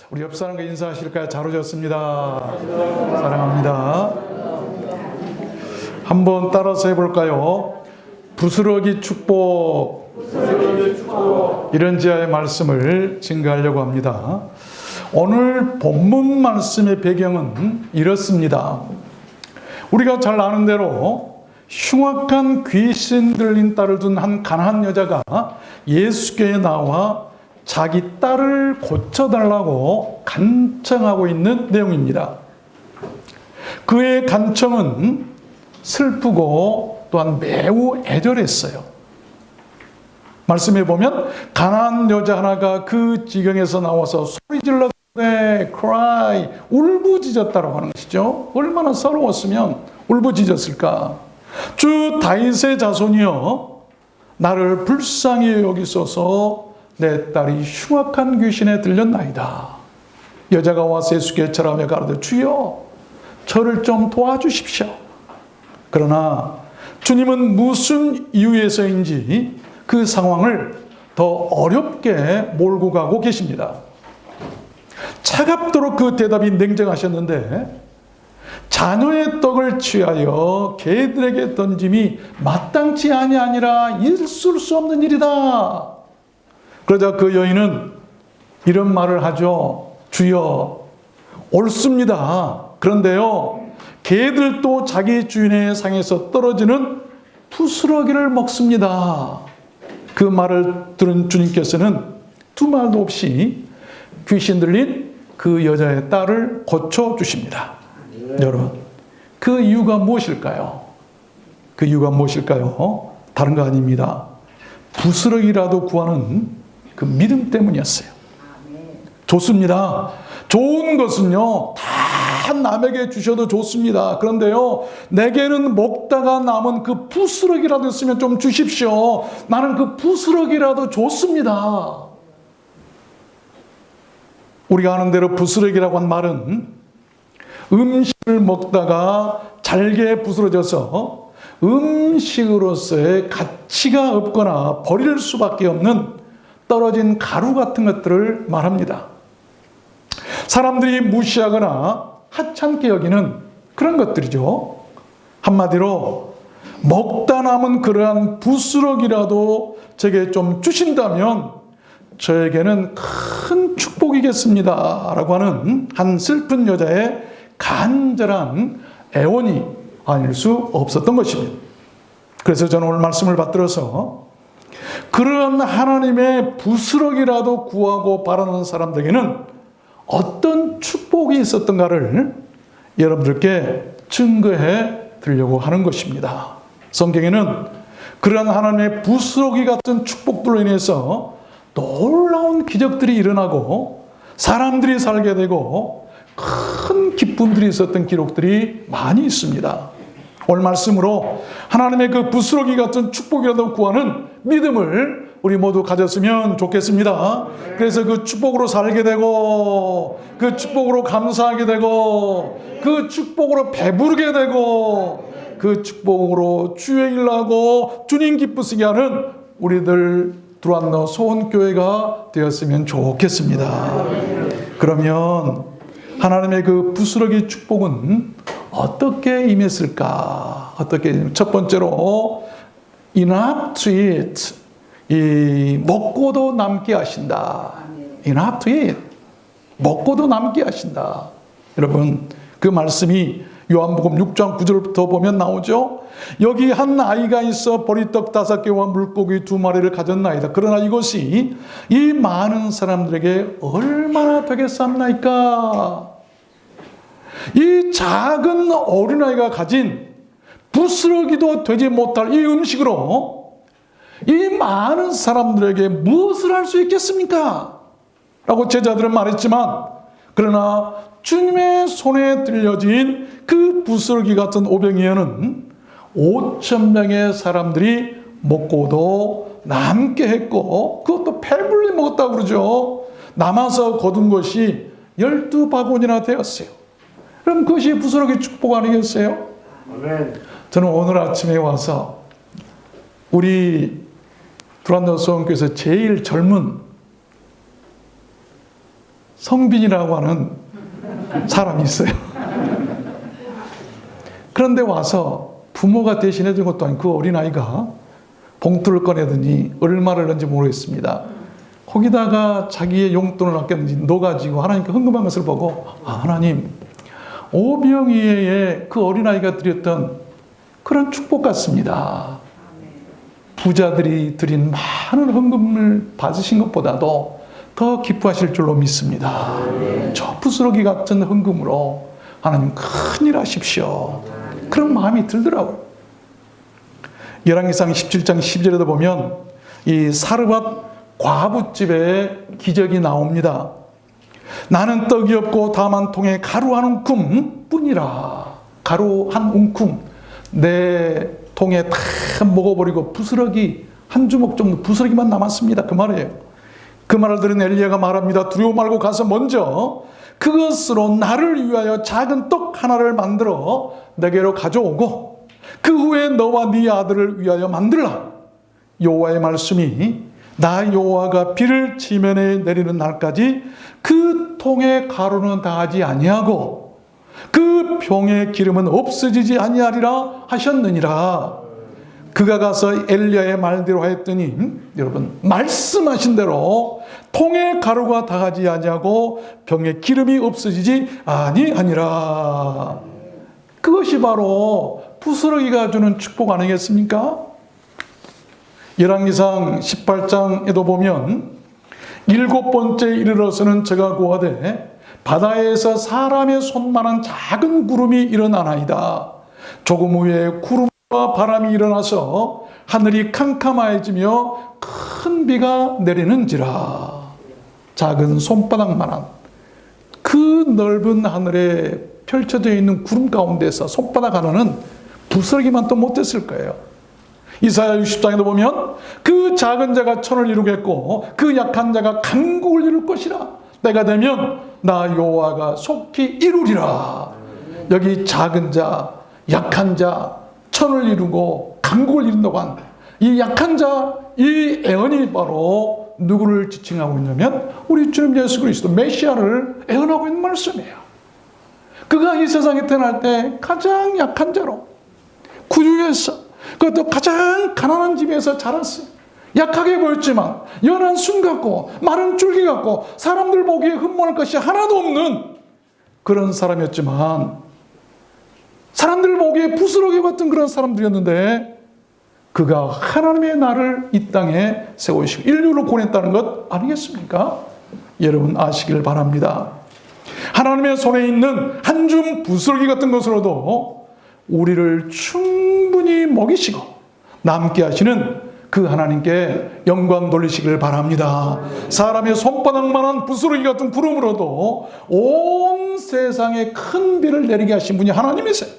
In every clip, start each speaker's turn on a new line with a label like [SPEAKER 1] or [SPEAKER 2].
[SPEAKER 1] 우리 옆 사람과 인사하실까요? 잘 오셨습니다. 사랑합니다. 한번 따라서 해볼까요? 부스러기 축복. 이런 지하의 말씀을 증거하려고 합니다. 오늘 본문 말씀의 배경은 이렇습니다. 우리가 잘 아는 대로 흉악한 귀신 들린 딸을 둔 한 가난한 여자가 예수께에 나와 자기 딸을 고쳐달라고 간청하고 있는 내용입니다. 그의 간청은 슬프고 또한 매우 애절했어요. 말씀해 보면 가난한 여자 하나가 그 지경에서 나와서 소리질러 cry, 울부짖었다라고 하는 것이죠. 얼마나 서러웠으면 울부짖었을까. 주 다윗의 자손이여, 나를 불쌍히 여기소서. 내 딸이 흉악한 귀신에 들렸나이다. 여자가 와서 예수께 절하며 가로되 주여, 저를 좀 도와주십시오. 그러나 주님은 무슨 이유에서인지 그 상황을 더 어렵게 몰고 가고 계십니다. 차갑도록 그 대답이 냉정하셨는데, 자녀의 떡을 취하여 개들에게 던짐이 마땅치 아니라 있을 수 없는 일이다. 그러자 그 여인은 이런 말을 하죠. 주여, 옳습니다. 그런데요, 개들도 자기 주인의 상에서 떨어지는 부스러기를 먹습니다. 그 말을 들은 주님께서는 두 말도 없이 귀신 들린 그 여자의 딸을 고쳐주십니다. 여러분, 그 이유가 무엇일까요? 그 이유가 무엇일까요? 다른 거 아닙니다. 부스러기라도 구하는 그 믿음 때문이었어요. 좋습니다. 좋은 것은요, 다 남에게 주셔도 좋습니다. 그런데요, 내게는 먹다가 남은 그 부스러기라도 있으면 좀 주십시오. 나는 그 부스러기라도 좋습니다. 우리가 아는 대로 부스러기라고 한 말은 음식을 먹다가 잘게 부스러져서 음식으로서의 가치가 없거나 버릴 수밖에 없는 떨어진 가루 같은 것들을 말합니다. 사람들이 무시하거나 하찮게 여기는 그런 것들이죠. 한마디로 먹다 남은 그러한 부스러기라도 제게 좀 주신다면 저에게는 큰 축복이겠습니다 라고 하는 한 슬픈 여자의 간절한 애원이 아닐 수 없었던 것입니다. 그래서 저는 오늘 말씀을 받들어서 그런 하나님의 부스러기라도 구하고 바라는 사람들에게는 어떤 축복이 있었던가를 여러분들께 증거해 드리려고 하는 것입니다. 성경에는 그런 하나님의 부스러기 같은 축복들로 인해서 놀라운 기적들이 일어나고 사람들이 살게 되고 큰 기쁨들이 있었던 기록들이 많이 있습니다. 오늘 말씀으로 하나님의 그 부스러기 같은 축복이라도 구하는 믿음을 우리 모두 가졌으면 좋겠습니다. 그래서 그 축복으로 살게 되고 그 축복으로 감사하게 되고 그 축복으로 배부르게 되고 그 축복으로 주의 일을 하고 주님 기쁘시게 하는 우리들 두란노 소원교회가 되었으면 좋겠습니다. 그러면 하나님의 그 부스러기 축복은 어떻게 임했을까? 어떻게? 첫 번째로 enough to eat, 이 먹고도 남게 하신다. enough to eat, 먹고도 남게 하신다. 여러분, 그 말씀이 요한복음 6장 9절부터 보면 나오죠. 여기 한 아이가 있어 보리떡 5개와 물고기 2마리를 가졌나이다. 그러나 이것이 이 많은 사람들에게 얼마나 되겠습니까? 이 작은 어린아이가 가진 부스러기도 되지 못할 이 음식으로 이 많은 사람들에게 무엇을 할 수 있겠습니까? 라고 제자들은 말했지만, 그러나 주님의 손에 들려진 그 부스러기 같은 오병이어는 5,000명의 사람들이 먹고도 남게 했고, 그것도 배불리 먹었다고 그러죠. 남아서 거둔 것이 12바구니나 되었어요. 그럼 그것이 부스러기 축복 아니겠어요? 아멘. 저는 오늘 아침에 와서 우리 두란노 소원교회에서 제일 젊은 성빈이라고 하는 사람이 있어요. 그런데 와서 부모가 대신해 준 것도 아니고 그 어린아이가 봉투를 꺼내더니 얼마를 넣은지 모르겠습니다. 거기다가 자기의 용돈을 아꼈는지 넣어가지고 하나님께 헌금한 것을 보고, 아, 하나님, 오병이의 그 어린아이가 드렸던 그런 축복 같습니다. 부자들이 드린 많은 헌금을 받으신 것보다도 더 기뻐하실 줄로 믿습니다. 저 부스러기 같은 헌금으로 하나님 큰일 하십시오. 그런 마음이 들더라고요. 열왕기상 17장 10절에도 보면 이 사르밧 과부집에 기적이 나옵니다. 나는 떡이 없고 다만 통에 가루 한 움큼 뿐이라. 가루 한 움큼. 내 통에 다 먹어버리고 부스러기 한 주먹 정도 부스러기만 남았습니다. 그 말이에요. 그 말을 들은 엘리야가 말합니다. 두려워 말고 가서 먼저 그것으로 나를 위하여 작은 떡 하나를 만들어 내게로 가져오고 그 후에 너와 네 아들을 위하여 만들라. 여호와의 말씀이 나 여호와가 비를 지면에 내리는 날까지 그 통의 가루는 다하지 아니하고 그 병의 기름은 없어지지 아니하리라 하셨느니라. 그가 가서 엘리야의 말대로 하였더니 여러분 말씀하신 대로 통의 가루가 다하지 아니하고 병의 기름이 없어지지 아니하니라. 그것이 바로 부스러기가 주는 축복 아니겠습니까? 열왕기상 18장에도 보면 7번째 이르러서는 저가 고하되 바다에서 사람의 손만한 작은 구름이 일어나나이다. 조금 후에 구름과 바람이 일어나서 하늘이 캄캄해지며 큰 비가 내리는지라. 작은 손바닥만한 그 넓은 하늘에 펼쳐져 있는 구름 가운데서 손바닥 하나는 부스러기만 또 못했을 거예요. 이사야 60장에도 보면 그 작은 자가 천을 이루겠고 그 약한 자가 강국을 이룰 것이라. 때가 되면 나 여호와가 속히 이루리라. 여기 작은 자, 약한 자, 천을 이루고 강국을 이룬다고 한 이 약한 자, 이 애언이 바로 누구를 지칭하고 있냐면 우리 주님 예수 그리스도 메시아를 애언하고 있는 말씀이에요. 그가 이 세상에 태어날 때 가장 약한 자로 구유에서, 그것도 가장 가난한 집에서 자랐어요. 약하게 보였지만 연한 순 같고 마른 줄기 같고 사람들 보기에 흠모할 것이 하나도 없는 그런 사람이었지만, 사람들 보기에 부스러기 같은 그런 사람들이었는데 그가 하나님의 나를 이 땅에 세우시고 인류를 구원했다는 것 아니겠습니까? 여러분 아시길 바랍니다. 하나님의 손에 있는 한 줌 부스러기 같은 것으로도 우리를 충분히 먹이시고 남게 하시는 그 하나님께 영광 돌리시길 바랍니다. 사람의 손바닥만한 부스러기 같은 구름으로도 온 세상에 큰 비를 내리게 하신 분이 하나님이세요.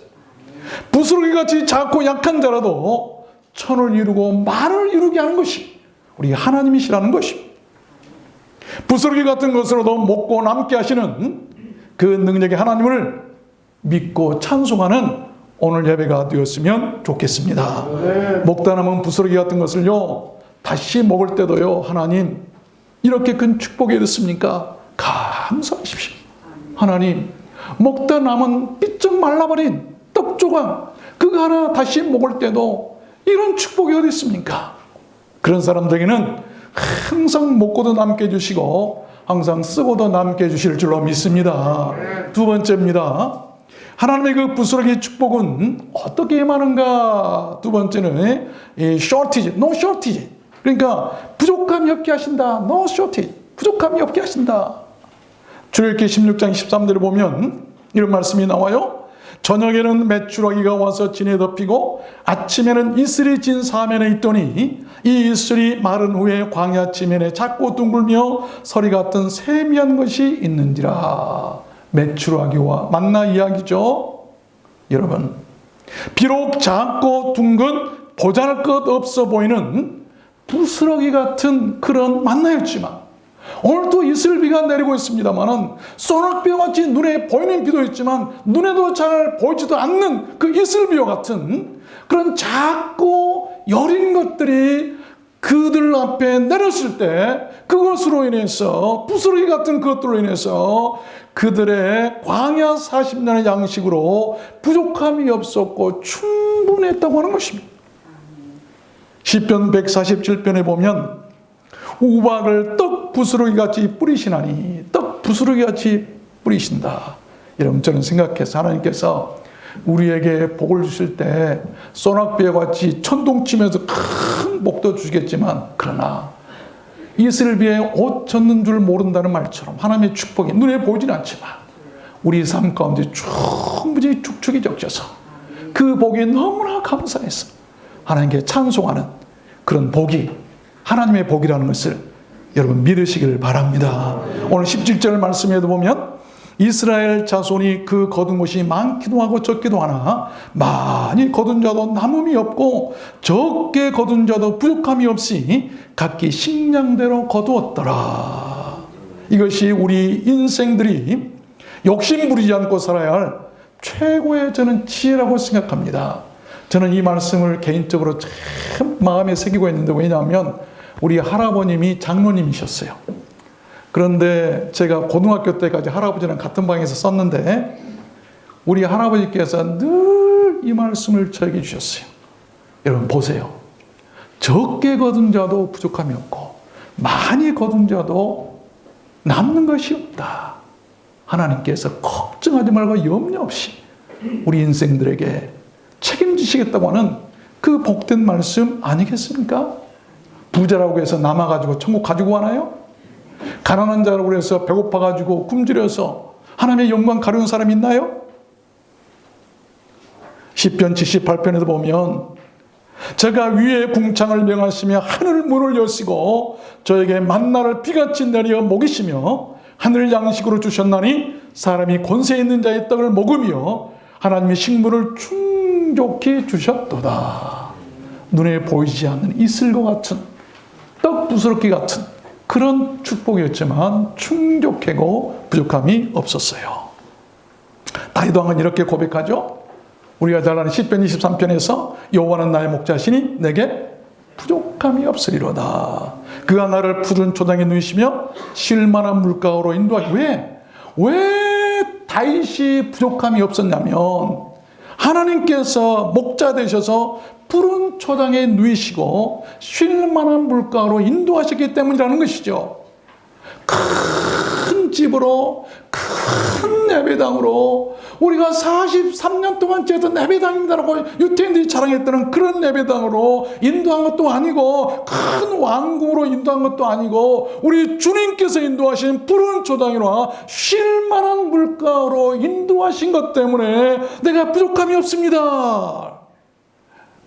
[SPEAKER 1] 부스러기같이 작고 약한 자라도 천을 이루고 만을 이루게 하는 것이 우리 하나님이시라는 것입니다. 부스러기 같은 것으로도 먹고 남게 하시는 그 능력의 하나님을 믿고 찬송하는 오늘 예배가 되었으면 좋겠습니다. 먹다 남은 부스러기 같은 것을요 다시 먹을 때도요 하나님 이렇게 큰 축복이 있습니까? 감사하십시오. 하나님 먹다 남은 삐쩍 말라버린 떡 조각 그거 하나 다시 먹을 때도 이런 축복이 어디 있습니까? 그런 사람들에게는 항상 먹고도 남게 해주시고 항상 쓰고도 남게 해주실 줄로 믿습니다. 두 번째입니다. 하나님의 그 부스러기 축복은 어떻게 임하는가? 두 번째는 이 shortage, no shortage. 그러니까 부족함이 없게 하신다. no shortage. 부족함이 없게 하신다. 출애굽기 16장 13절에 보면 이런 말씀이 나와요. 저녁에는 메추라기가 와서 진에 덮이고 아침에는 이슬이 진 사면에 있더니 이 이슬이 마른 후에 광야 지면에 작고 둥글며 서리 같은 세미한 것이 있는지라. 메추라기와 만나 이야기죠. 여러분 비록 작고 둥근 보잘 것 없어 보이는 부스러기 같은 그런 만나였지만 오늘도 이슬비가 내리고 있습니다만은 소낙비와 같이 눈에 보이는 비도 있지만 눈에도 잘 보이지도 않는 그 이슬비와 같은 그런 작고 여린 것들이 그들 앞에 내렸을 때 그것으로 인해서 부스러기 같은 것들로 인해서 그들의 광야 40년의 양식으로 부족함이 없었고 충분했다고 하는 것입니다. 시편 147편에 보면 우박을 떡 부스러기같이 뿌리시나니 떡 부스러기같이 뿌리신다. 여러분, 저는 생각해서 하나님께서 우리에게 복을 주실 때 소낙비와 같이 천둥치면서 큰 복도 주시겠지만, 그러나 이슬비에 옷 젖는 줄 모른다는 말처럼 하나님의 축복이 눈에 보이진 않지만 우리 삶 가운데 충분히 축축이 적셔서 그 복이 너무나 감사해서 하나님께 찬송하는 그런 복이 하나님의 복이라는 것을 여러분 믿으시길 바랍니다. 오늘 17절 말씀에도 보면 이스라엘 자손이 그 거둔 것이 많기도 하고 적기도 하나 많이 거둔 자도 남음이 없고 적게 거둔 자도 부족함이 없이 각기 식량대로 거두었더라. 이것이 우리 인생들이 욕심 부리지 않고 살아야 할 최고의 저는 지혜라고 생각합니다. 저는 이 말씀을 개인적으로 참 마음에 새기고 있는데, 왜냐하면 우리 할아버님이 장로님이셨어요. 그런데 제가 고등학교 때까지 할아버지랑 같은 방에서 썼는데 우리 할아버지께서 늘 이 말씀을 저에게 주셨어요. 여러분 보세요. 적게 거둔 자도 부족함이 없고 많이 거둔 자도 남는 것이 없다. 하나님께서 걱정하지 말고 염려 없이 우리 인생들에게 책임지시겠다고 하는 그 복된 말씀 아니겠습니까? 부자라고 해서 남아가지고 천국 가지고 가나요? 가난한 자라고 해서 배고파가지고 굶주려서 하나님의 영광 가려운 사람 있나요? 시편 78편에도 보면 제가 위에 궁창을 명하시며 하늘 문을 여시고 저에게 만나를 비같이 내려 먹이시며 하늘 양식으로 주셨나니 사람이 권세 있는 자의 떡을 먹으며 하나님의 식물을 충족히 주셨도다. 눈에 보이지 않는 이슬과 같은 떡 부스러기 같은 그런 축복이었지만 충족하고 부족함이 없었어요. 다윗 왕은 이렇게 고백하죠. 우리가 잘 아는 시편 23편에서 여호와는 나의 목자시니 내게 부족함이 없으리로다. 그가 나를 푸른 초장에 누이시며 쉴 만한 물가로 인도하기. 왜 다윗이 부족함이 없었냐면 하나님께서 목자 되셔서 푸른 초장에 누이시고 쉴 만한 물가로 인도하셨기 때문이라는 것이죠. 큰 집으로 큰 예배당으로 우리가 43년 동안 지었던 예배당입니다라고 유태인들이 자랑했다는 그런 예배당으로 인도한 것도 아니고 큰 왕궁으로 인도한 것도 아니고 우리 주님께서 인도하신 푸른 초장이나 쉴 만한 물가로 인도하신 것 때문에 내가 부족함이 없습니다.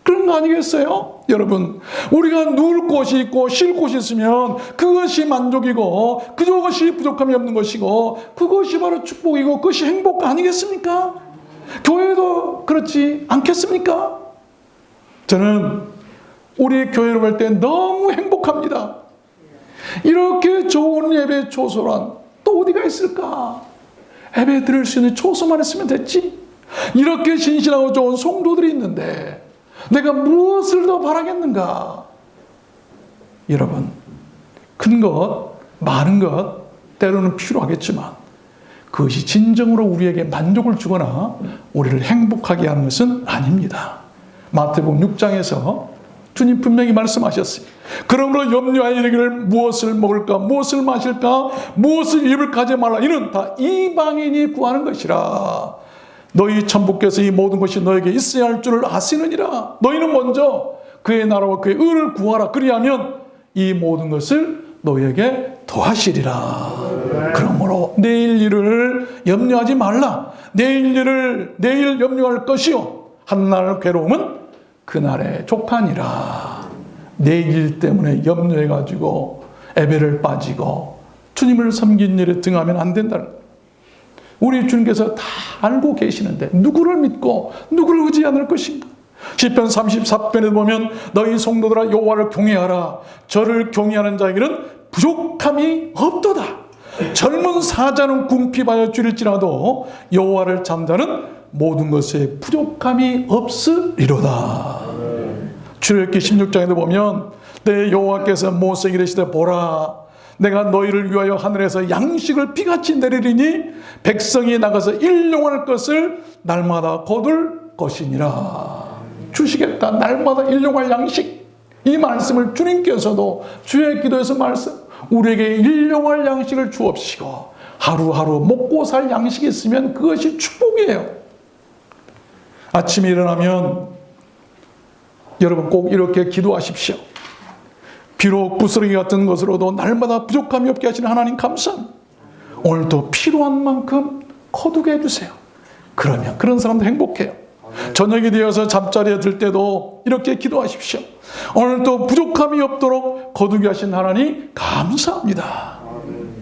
[SPEAKER 1] 그런 거 아니겠어요? 여러분, 우리가 누울 곳이 있고 쉴 곳이 있으면 그것이 만족이고 그것이 부족함이 없는 것이고 그것이 바로 축복이고 그것이 행복 아니겠습니까? 교회도 그렇지 않겠습니까? 저는 우리 교회를 볼 때 너무 행복합니다. 이렇게 좋은 예배 초소란 또 어디가 있을까? 예배 드릴 수 있는 초소만 있으면 됐지. 이렇게 신실하고 좋은 성도들이 있는데 내가 무엇을 더 바라겠는가? 여러분, 큰 것, 많은 것 때로는 필요하겠지만 그것이 진정으로 우리에게 만족을 주거나 우리를 행복하게 하는 것은 아닙니다. 마태복음 6장에서 주님 분명히 말씀하셨어요. 그러므로 염려하여 이르기를 무엇을 먹을까, 무엇을 마실까, 무엇을 입을까 하지 말라. 이는 다 이방인이 구하는 것이라. 너희 천부께서 이 모든 것이 너에게 있어야 할 줄을 아시느니라. 너희는 먼저 그의 나라와 그의 의를 구하라. 그리하면 이 모든 것을 너희에게 더하시리라. 그러므로 내일 일을 염려하지 말라. 내일 일을 내일 염려할 것이요 한날 괴로움은 그날의 족하니라. 내일 일 때문에 염려해가지고 예배를 빠지고 주님을 섬긴 일에 등하면 안 된다는 거예요. 우리 주님께서 다 알고 계시는데 누구를 믿고 누구를 의지 않을 것인가? 시편 34편에 보면 너희 성도들아 여호와를 경외하라. 저를 경외하는 자에게는 부족함이 없도다. 젊은 사자는 궁핍하여 줄일지라도 여호와를 잠자는 모든 것에 부족함이 없으리로다. 출애굽기 16장에도 보면 때 여호와께서 모세에게 이르시되 보라 내가 너희를 위하여 하늘에서 양식을 비같이 내리리니 백성이 나가서 일용할 것을 날마다 거둘 것이니라. 주시겠다. 날마다 일용할 양식. 이 말씀을 주님께서도 주의 기도에서 말씀 우리에게 일용할 양식을 주옵시고 하루하루 먹고 살 양식이 있으면 그것이 축복이에요. 아침에 일어나면 여러분 꼭 이렇게 기도하십시오. 비록 부스러기 같은 것으로도 날마다 부족함이 없게 하시는 하나님 감사합니다. 오늘도 필요한 만큼 거두게 해주세요. 그러면 그런 사람도 행복해요. 저녁이 되어서 잠자리에 들 때도 이렇게 기도하십시오. 오늘도 부족함이 없도록 거두게 하신 하나님 감사합니다.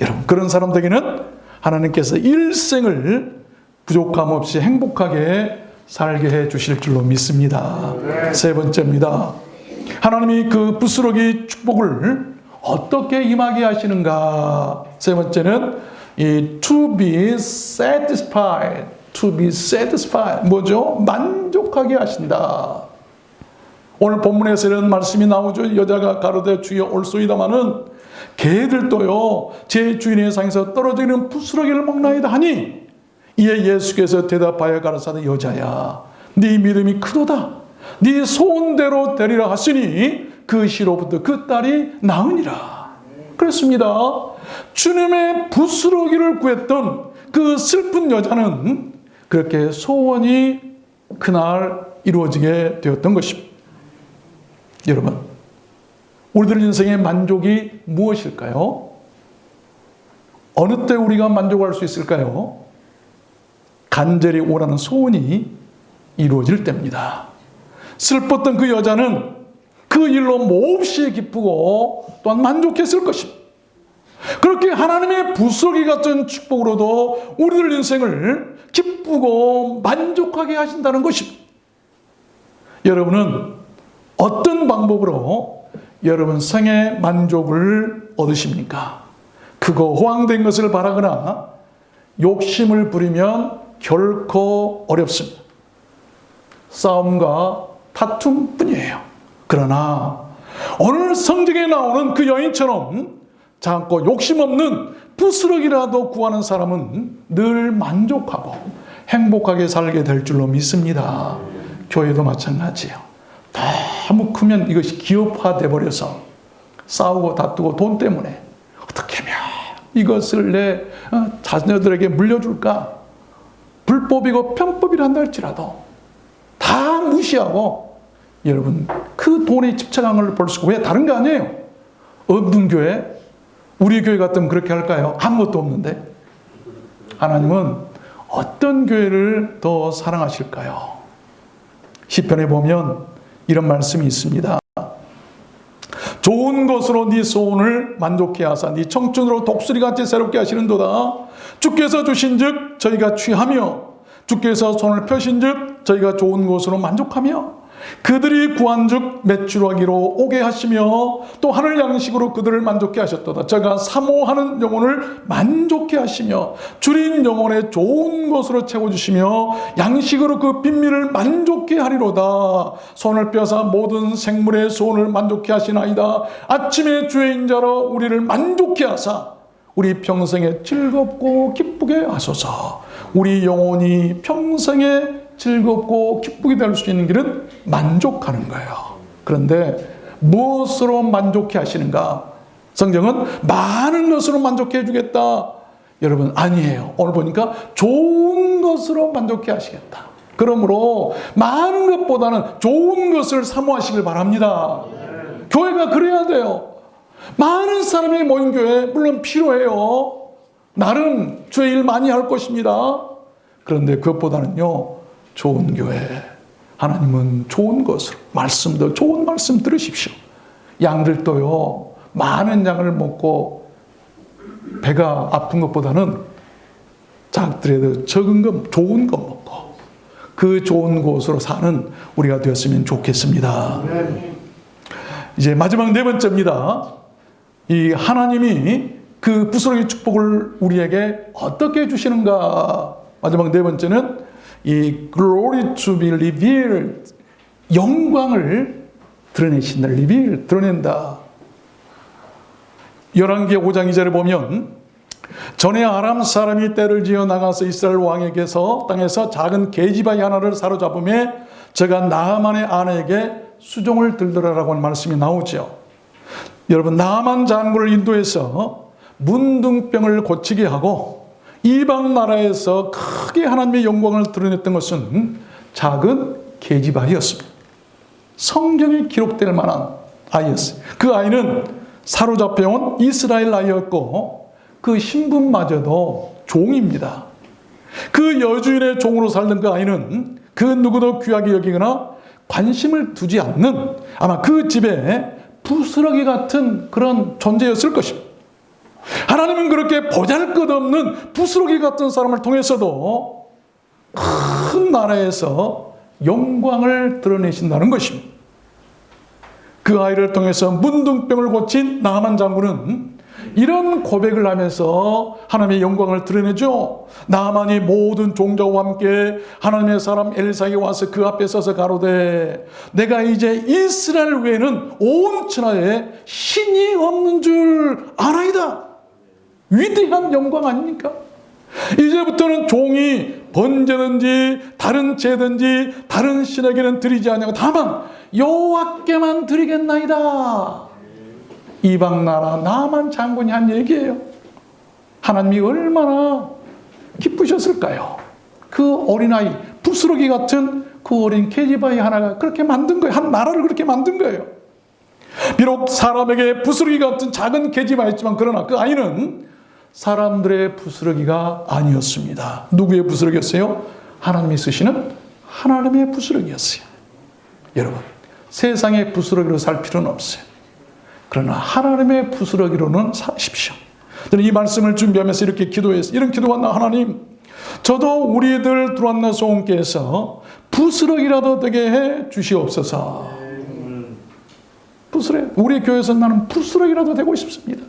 [SPEAKER 1] 여러분 그런 사람들에게는 하나님께서 일생을 부족함 없이 행복하게 살게 해 주실 줄로 믿습니다. 세 번째입니다. 하나님이 그 부스러기 축복을 어떻게 임하게 하시는가? 세 번째는 이 to be satisfied. to be satisfied. 뭐죠? 만족하게 하신다. 오늘 본문에서 이런 말씀이 나오죠. 여자가 가로되 주여 올소이다마는 개들도요 제 주인의 상에서 떨어지는 부스러기를 먹나이다 하니 이에 예수께서 대답하여 가라사대 여자야 네 믿음이 크도다. 네 소원대로 되리라 하시니 그 시로부터 그 딸이 나으니라. 그렇습니다. 주님의 부스러기를 구했던 그 슬픈 여자는 그렇게 소원이 그날 이루어지게 되었던 것입니다. 여러분, 우리들 인생의 만족이 무엇일까요? 어느 때 우리가 만족할 수 있을까요? 간절히 원하는 소원이 이루어질 때입니다. 슬펐던 그 여자는 그 일로 몹시 기쁘고 또한 만족했을 것입니다. 그렇게 하나님의 부스러기 같은 축복으로도 우리들 인생을 기쁘고 만족하게 하신다는 것입니다. 여러분은 어떤 방법으로 여러분 생의 만족을 얻으십니까? 그거 허황된 것을 바라거나 욕심을 부리면 결코 어렵습니다. 싸움과 다툼뿐이에요. 그러나 오늘 성경에 나오는 그 여인처럼 작고 욕심 없는 부스러기라도 구하는 사람은 늘 만족하고 행복하게 살게 될 줄로 믿습니다. 교회도 마찬가지예요. 너무 크면 이것이 기업화돼 버려서 싸우고 다투고 돈 때문에 어떻게 하면 이것을 내 자녀들에게 물려줄까? 불법이고 편법이라 한다 할지라도 다 무시하고 여러분 그 돈에 집착한 걸 볼 수 있고 왜 다른 거 아니에요? 없는 교회? 우리 교회 같으면 그렇게 할까요? 아무것도 없는데 하나님은 어떤 교회를 더 사랑하실까요? 시편에 보면 이런 말씀이 있습니다. 좋은 것으로 네 소원을 만족해 하사 네 청춘으로 독수리같이 새롭게 하시는도다. 주께서 주신즉 저희가 취하며 주께서 손을 펴신즉 저희가 좋은 것으로 만족하며 그들이 구한즉 매출하기로 오게 하시며 또 하늘 양식으로 그들을 만족해 하셨도다. 저가 사모하는 영혼을 만족해 하시며 줄인 영혼의 좋은 것으로 채워주시며 양식으로 그 빈민을 만족해 하리로다. 손을 펴사 모든 생물의 소원을 만족해 하시나이다. 아침에 주의 인자로 우리를 만족해 하사 우리 평생에 즐겁고 기쁘게 하소서. 우리 영혼이 평생에 즐겁고 기쁘게 될 수 있는 길은 만족하는 거예요. 그런데 무엇으로 만족해 하시는가? 성경은 많은 것으로 만족해 주겠다. 여러분 아니에요. 오늘 보니까 좋은 것으로 만족해 하시겠다. 그러므로 많은 것보다는 좋은 것을 사모하시길 바랍니다. 교회가 그래야 돼요. 많은 사람이 모인 교회 물론 필요해요. 나름 주의 일 많이 할 것입니다. 그런데 그것보다는요 좋은 교회, 하나님은 좋은 것으로 말씀도 좋은 말씀 들으십시오. 양들도요 많은 양을 먹고 배가 아픈 것보다는 작들에도 적은 것 좋은 것 먹고 그 좋은 곳으로 사는 우리가 되었으면 좋겠습니다. 이제 마지막 네 번째입니다. 이 하나님이 그 부스러기 축복을 우리에게 어떻게 주시는가? 마지막 네 번째는 이 glory to be revealed, 영광을 드러내신다. 리빌, 드러낸다. 열왕기 5장 2절에 보면 전에 아람 사람이 떼를 지어 나가서 이스라엘 왕에게서 땅에서 작은 계집아이 하나를 사로잡음에 저가 나아만의 아내에게 수종을 들더라라고 하는 말씀이 나오죠. 여러분, 나아만 장군을 인도해서 문둥병을 고치게 하고 이방 나라에서 크게 하나님의 영광을 드러냈던 것은 작은 계집아이였습니다. 성경에 기록될 만한 아이였어요. 그 아이는 사로잡혀온 이스라엘 아이였고 그 신분마저도 종입니다. 그 여주인의 종으로 살던 그 아이는 그 누구도 귀하게 여기거나 관심을 두지 않는, 아마 그 집에 부스러기 같은 그런 존재였을 것입니다. 하나님은 그렇게 보잘것없는 부스러기 같은 사람을 통해서도 큰 나라에서 영광을 드러내신다는 것입니다. 그 아이를 통해서 문둥병을 고친 나아만 장군은 이런 고백을 하면서 하나님의 영광을 드러내죠. 나아만이 모든 종자와 함께 하나님의 사람 엘사에게 와서 그 앞에 서서 가로되 내가 이제 이스라엘 외에는 온 천하에 신이 없는 줄 아나이다. 위대한 영광 아닙니까? 이제부터는 종이 번제든지 다른 제든지 다른 신에게는 드리지 아니하고 다만 여호와께만 드리겠나이다. 이방 나라 나아만 장군이 한 얘기예요. 하나님이 얼마나 기쁘셨을까요? 그 어린아이, 부스러기 같은 그 어린 계집아이 하나가 그렇게 만든 거예요. 한 나라를 그렇게 만든 거예요. 비록 사람에게 부스러기 같은 작은 계집아이였지만 그러나 그 아이는 사람들의 부스러기가 아니었습니다. 누구의 부스러기였어요? 하나님이 쓰시는 하나님의 부스러기였어요. 여러분, 세상의 부스러기로 살 필요는 없어요. 그러나 하나님의 부스러기로는 사십시오. 저는 이 말씀을 준비하면서 이렇게 기도했어요. 이런 기도가 나 하나님, 저도 우리들 두란노 소원께서 부스러기라도 되게 해 주시옵소서. 부스러기, 우리 교회에서 나는 부스러기라도 되고 싶습니다.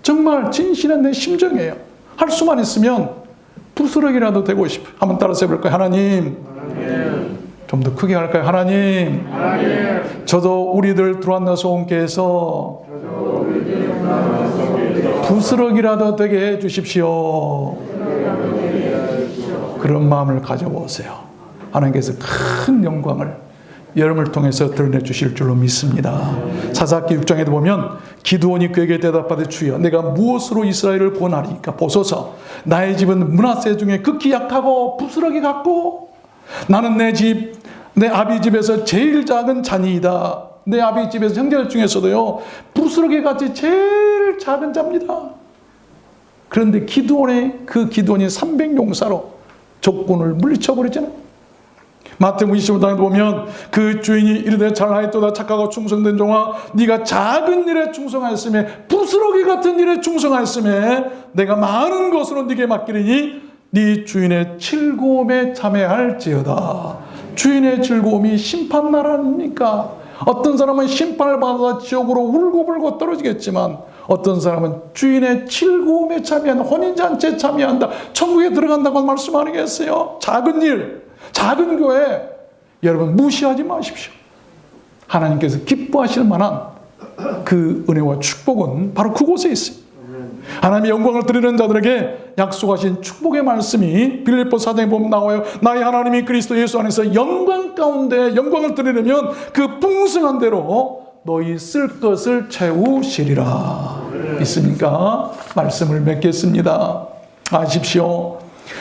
[SPEAKER 1] 정말 진실한 내 심정이에요. 할 수만 있으면 부스러기라도 되고 싶어요. 한번 따라서 해볼까요? 하나님, 좀 더 크게 할까요? 하나님, 저도 우리들 두란노 소원께서 부스러기라도 되게 해 주십시오. 그런 마음을 가져보세요. 하나님께서 큰 영광을 여러분을 통해서 드러내 주실 줄로 믿습니다. 사사기 6장에도 보면 기드온이 그에게 대답하되 주여 내가 무엇으로 이스라엘을 구원하리까? 보소서 나의 집은 므낫세 중에 극히 약하고 부스러기 같고 나는 내 아비 집에서 제일 작은 자니이다. 내 아비 집에서 형제들 중에서도요 부스러기 같이 제일 작은 자입니다. 그런데 기드온이 300용사로 적군을 물리쳐버리잖아요. 마태복음 25장에 보면 그 주인이 이르되 잘하였도다 착하고 충성된 종아 네가 작은 일에 충성하였으며 부스러기 같은 일에 충성하였으며 내가 많은 것으로 네게 맡기리니 네 주인의 즐거움에 참여할지어다. 주인의 즐거움이 심판날 아닙니까? 어떤 사람은 심판을 받아 지옥으로 울고불고 떨어지겠지만 어떤 사람은 주인의 즐거움에 참여한다. 혼인잔치에 참여한다. 천국에 들어간다고 말씀 아니겠어요? 작은 일, 작은 교회 여러분 무시하지 마십시오. 하나님께서 기뻐하실 만한 그 은혜와 축복은 바로 그곳에 있어요. 하나님의 영광을 드리는 자들에게 약속하신 축복의 말씀이 빌립보 4장에 보면 나와요. 나의 하나님이 그리스도 예수 안에서 영광 가운데 영광을 드리려면 그 풍성한 대로 너희 쓸 것을 채우시리라. 있습니까? 말씀을 맺겠습니다. 아십시오.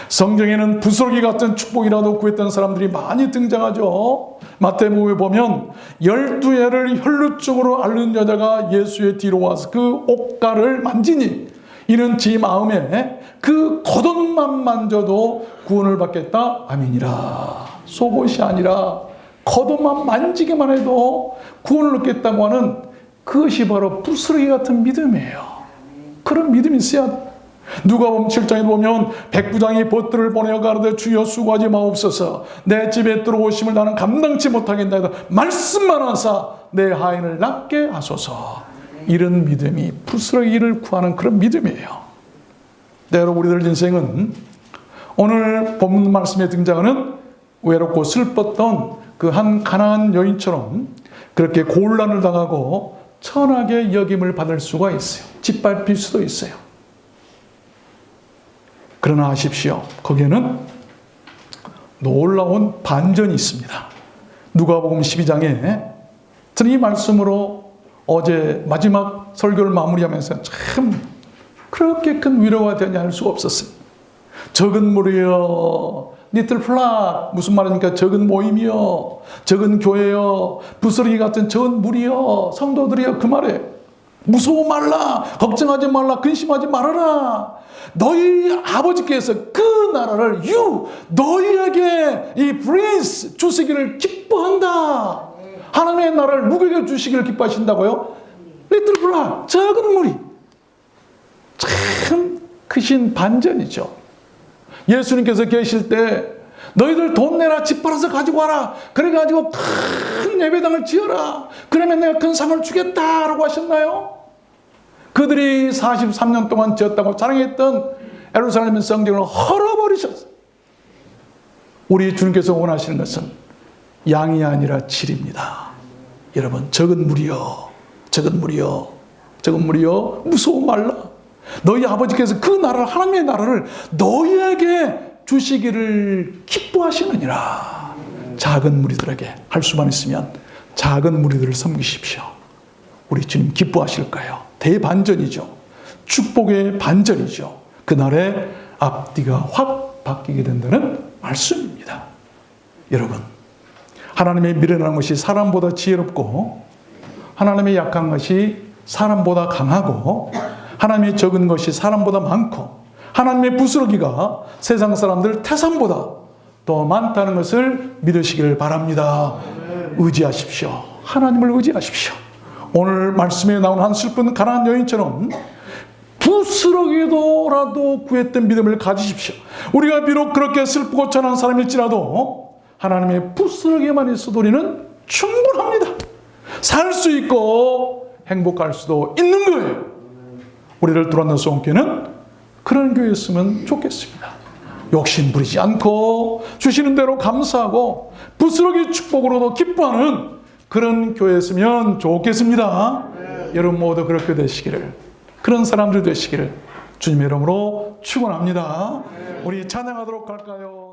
[SPEAKER 1] 성경에는 부스러기 같은 축복이라도 구했던 사람들이 많이 등장하죠. 마태복음에 보면 12해를 혈루증으로 앓는 여자가 예수의 뒤로 와서 그 옷가를 만지니 이는 지 마음에 그 겉옷만 만져도 구원을 받겠다. 아멘이라. 속옷이 아니라 겉옷만 만지기만 해도 구원을 얻겠다고 하는 그것이 바로 부스러기 같은 믿음이에요. 그런 믿음이 있어야 돼요. 누가복음 7장에 보면 백부장이 벗들을 보내어 가로되 주여 수고하지 마옵소서 내 집에 들어오심을 나는 감당치 못하겠나이다. 말씀만 하사 내 하인을 낫게 하소서. 이런 믿음이 부스러기를 구하는 그런 믿음이에요. 네, 여러분 우리들 인생은 오늘 본문 말씀에 등장하는 외롭고 슬펐던 그 한 가나안 여인처럼 그렇게 곤란을 당하고 천하게 여김을 받을 수가 있어요. 짓밟힐 수도 있어요. 그러나 아십시오. 거기에는 놀라운 반전이 있습니다. 누가복음 12장에 저는 이 말씀으로 어제 마지막 설교를 마무리하면서 참 그렇게 큰 위로가 되냐 할 수가 없었어요. 적은 무리여, 리틀 플락, 무슨 말입니까? 적은 모임이여, 적은 교회여, 부스러기 같은 적은 무리여, 성도들이여, 그 말에 무서워 말라, 걱정하지 말라, 근심하지 말아라. 너희 아버지께서 그 나라를 너희에게 이 프린스 주시기를 기뻐한다. 하나님의 나라를 누구에게 주시기를 기뻐하신다고요? 리틀 플락, 적은 무리. 참 크신 반전이죠. 예수님께서 계실 때 너희들 돈 내라, 집 팔아서 가지고 와라, 그래가지고 큰 예배당을 지어라, 그러면 내가 큰 상을 주겠다라고 하셨나요? 그들이 43년 동안 지었다고 자랑했던 예루살렘 성전을 헐어버리셨어요. 우리 주님께서 원하시는 것은 양이 아니라 질입니다. 여러분, 적은 무리여, 적은 무리여, 적은 무리여, 무서워 말라. 너희 아버지께서 그 나라를, 하나님의 나라를 너희에게 주시기를 기뻐하시느니라. 작은 무리들에게 할 수만 있으면 작은 무리들을 섬기십시오. 우리 주님 기뻐하실까요? 대반전이죠. 축복의 반전이죠. 그날에 앞뒤가 확 바뀌게 된다는 말씀입니다. 여러분, 하나님의 미련한 것이 사람보다 지혜롭고, 하나님의 약한 것이 사람보다 강하고, 하나님의 적은 것이 사람보다 많고, 하나님의 부스러기가 세상 사람들 태산보다 더 많다는 것을 믿으시길 바랍니다. 의지하십시오. 하나님을 의지하십시오. 오늘 말씀에 나온 한 슬픈 가난한 여인처럼 부스러기도라도 구했던 믿음을 가지십시오. 우리가 비록 그렇게 슬프고 천한 사람일지라도 하나님의 부스러기만 있어도 우리는 충분합니다. 살 수 있고 행복할 수도 있는 거예요. 우리를 두란노스 온교회는 그런 교회였으면 좋겠습니다. 욕심 부리지 않고 주시는 대로 감사하고 부스러기 축복으로도 기뻐하는 그런 교회였으면 좋겠습니다. 여러분 모두 그렇게 되시기를, 그런 사람들 되시기를 주님의 이름으로 축원합니다. 우리 찬양하도록 할까요?